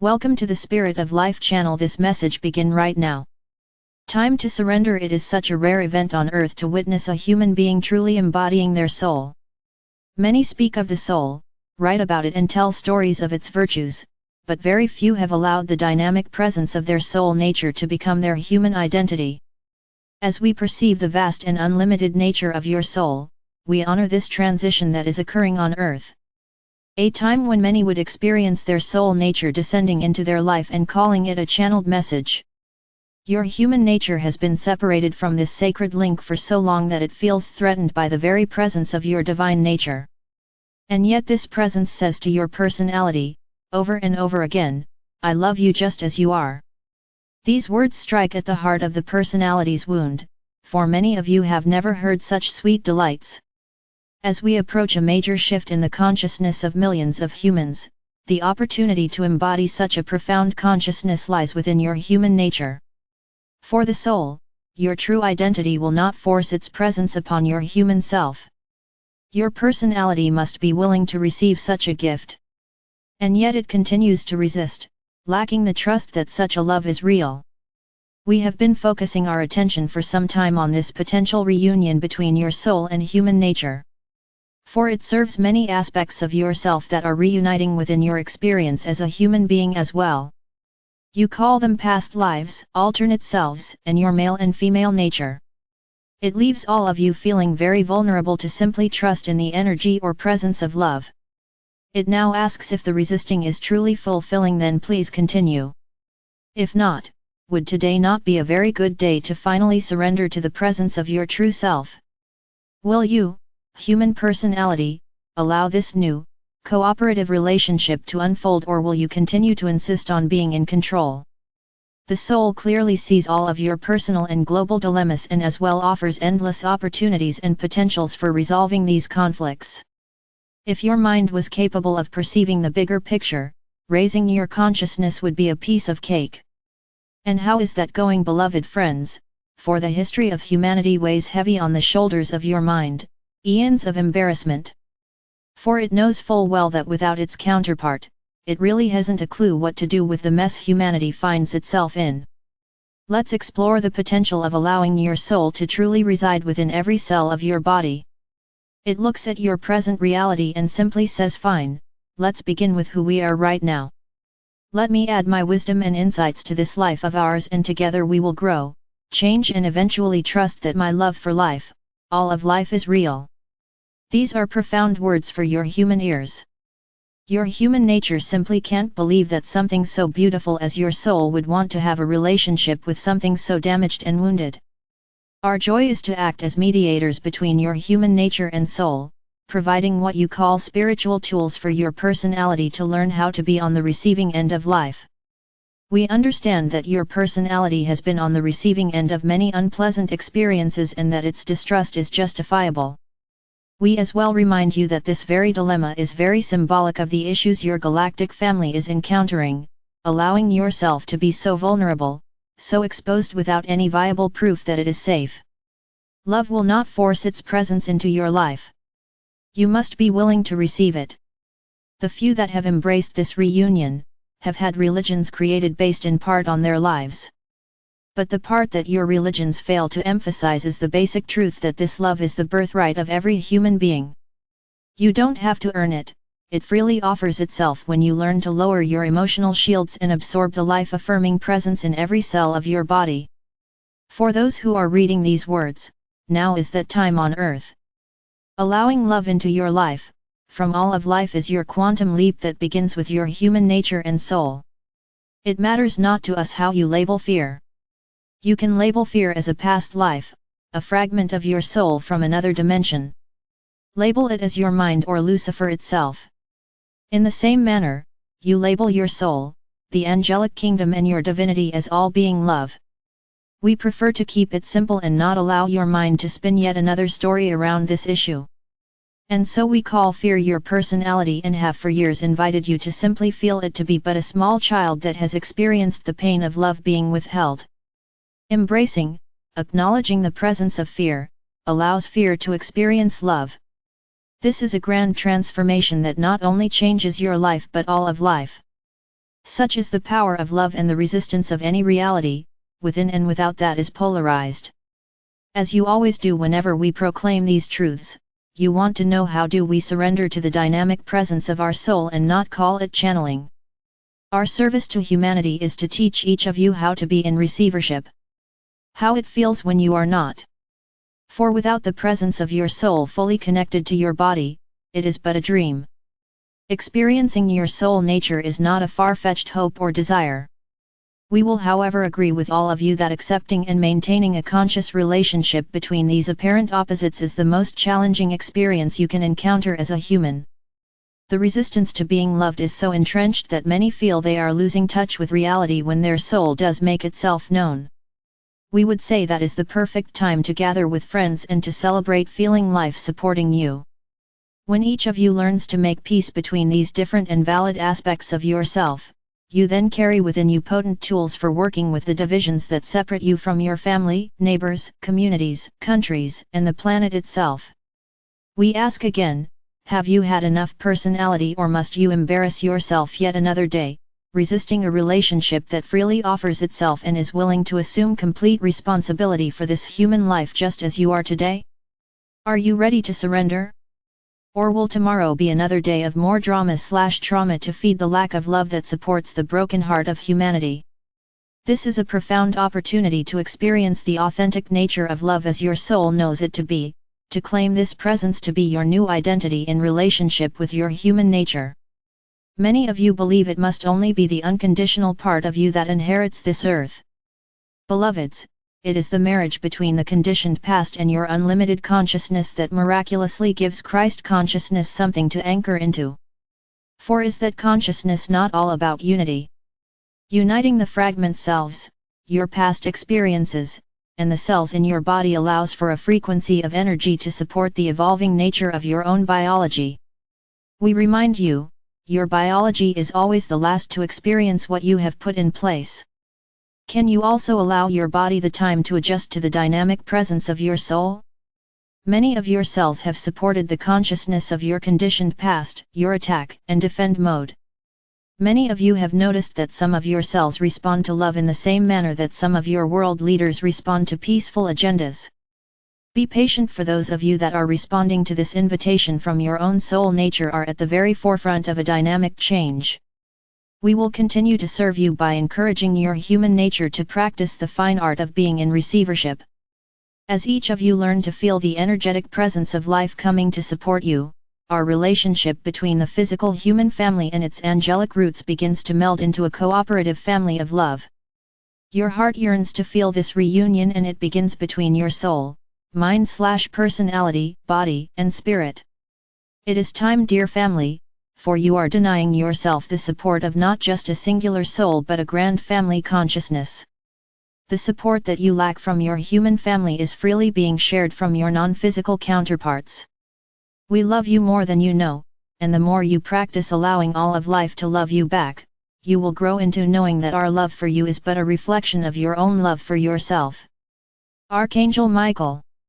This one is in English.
Welcome to the Spirit of Life channel. This message begin right now. Time to surrender. It is such a rare event on earth to witness a human being truly embodying their soul. Many speak of the soul, write about it and tell stories of its virtues, but very few have allowed the dynamic presence of their soul nature to become their human identity. As we perceive the vast and unlimited nature of your soul, we honor this transition that is occurring on earth. A time when many would experience their soul nature descending into their life and calling it a channeled message. Your human nature has been separated from this sacred link for so long that it feels threatened by the very presence of your divine nature. And yet this presence says to your personality, over and over again, I love you just as you are. These words strike at the heart of the personality's wound, for many of you have never heard such sweet delights. As we approach a major shift in the consciousness of millions of humans, the opportunity to embody such a profound consciousness lies within your human nature. For the soul, your true identity will not force its presence upon your human self. Your personality must be willing to receive such a gift. And yet it continues to resist, lacking the trust that such a love is real. We have been focusing our attention for some time on this potential reunion between your soul and human nature. For it serves many aspects of yourself that are reuniting within your experience as a human being as well. You call them past lives, alternate selves, and your male and female nature. It leaves all of you feeling very vulnerable to simply trust in the energy or presence of love. It now asks if the resisting is truly fulfilling, then please continue. If not, would today not be a very good day to finally surrender to the presence of your true self? Will you, human personality, allow this new, cooperative relationship to unfold, or will you continue to insist on being in control? The soul clearly sees all of your personal and global dilemmas and as well offers endless opportunities and potentials for resolving these conflicts. If your mind was capable of perceiving the bigger picture, raising your consciousness would be a piece of cake. And how is that going, beloved friends? For the history of humanity weighs heavy on the shoulders of your mind, eons of embarrassment. For it knows full well that without its counterpart, it really hasn't a clue what to do with the mess humanity finds itself in. Let's explore the potential of allowing your soul to truly reside within every cell of your body. It looks at your present reality and simply says, fine, let's begin with who we are right now. Let me add my wisdom and insights to this life of ours, and together we will grow, change, and eventually trust that my love for life, all of life, is real. These are profound words for your human ears. Your human nature simply can't believe that something so beautiful as your soul would want to have a relationship with something so damaged and wounded. Our joy is to act as mediators between your human nature and soul, providing what you call spiritual tools for your personality to learn how to be on the receiving end of life. We understand that your personality has been on the receiving end of many unpleasant experiences and that its distrust is justifiable. We as well remind you that this very dilemma is very symbolic of the issues your galactic family is encountering, allowing yourself to be so vulnerable, so exposed without any viable proof that it is safe. Love will not force its presence into your life. You must be willing to receive it. The few that have embraced this reunion, have had religions created based in part on their lives. But the part that your religions fail to emphasize is the basic truth that this love is the birthright of every human being. You don't have to earn it, it freely offers itself when you learn to lower your emotional shields and absorb the life-affirming presence in every cell of your body. For those who are reading these words, now is that time on earth. Allowing love into your life, from all of life, is your quantum leap that begins with your human nature and soul. It matters not to us how you label fear. You can label fear as a past life, a fragment of your soul from another dimension. Label it as your mind or Lucifer itself. In the same manner, you label your soul, the angelic kingdom, and your divinity as all being love. We prefer to keep it simple and not allow your mind to spin yet another story around this issue. And so we call fear your personality and have for years invited you to simply feel it to be but a small child that has experienced the pain of love being withheld. Embracing, acknowledging the presence of fear, allows fear to experience love. This is a grand transformation that not only changes your life but all of life. Such is the power of love, and the resistance of any reality, within and without, that is polarized. As you always do whenever we proclaim these truths, you want to know how do we surrender to the dynamic presence of our soul and not call it channeling. Our service to humanity is to teach each of you how to be in receivership. How it feels when you are not. For without the presence of your soul fully connected to your body, it is but a dream. Experiencing your soul nature is not a far-fetched hope or desire. We will however agree with all of you that accepting and maintaining a conscious relationship between these apparent opposites is the most challenging experience you can encounter as a human. The resistance to being loved is so entrenched that many feel they are losing touch with reality when their soul does make itself known. We would say that is the perfect time to gather with friends and to celebrate feeling life supporting you. When each of you learns to make peace between these different and valid aspects of yourself, you then carry within you potent tools for working with the divisions that separate you from your family, neighbors, communities, countries, and the planet itself. We ask again, have you had enough personality, or must you embarrass yourself yet another day, resisting a relationship that freely offers itself and is willing to assume complete responsibility for this human life just as you are today? Are you ready to surrender? Or will tomorrow be another day of more drama/trauma to feed the lack of love that supports the broken heart of humanity? This is a profound opportunity to experience the authentic nature of love as your soul knows it to be, to claim this presence to be your new identity in relationship with your human nature. Many of you believe it must only be the unconditional part of you that inherits this earth. Beloveds, it is the marriage between the conditioned past and your unlimited consciousness that miraculously gives Christ consciousness something to anchor into. For is that consciousness not all about unity? Uniting the fragment selves, your past experiences, and the cells in your body allows for a frequency of energy to support the evolving nature of your own biology. We remind you, your biology is always the last to experience what you have put in place. Can you also allow your body the time to adjust to the dynamic presence of your soul? Many of your cells have supported the consciousness of your conditioned past, your attack and defend mode. Many of you have noticed that some of your cells respond to love in the same manner that some of your world leaders respond to peaceful agendas. Be patient, for those of you that are responding to this invitation from your own soul nature are at the very forefront of a dynamic change. We will continue to serve you by encouraging your human nature to practice the fine art of being in receivership. As each of you learn to feel the energetic presence of life coming to support you, our relationship between the physical human family and its angelic roots begins to meld into a cooperative family of love. Your heart yearns to feel this reunion, and it begins between your soul, mind/personality, body, and spirit. It is time, dear family, for you are denying yourself the support of not just a singular soul but a grand family consciousness. The support that you lack from your human family is freely being shared from your non-physical counterparts. We love you more than you know, and the more you practice allowing all of life to love you back, you will grow into knowing that our love for you is but a reflection of your own love for yourself. Archangel Michael.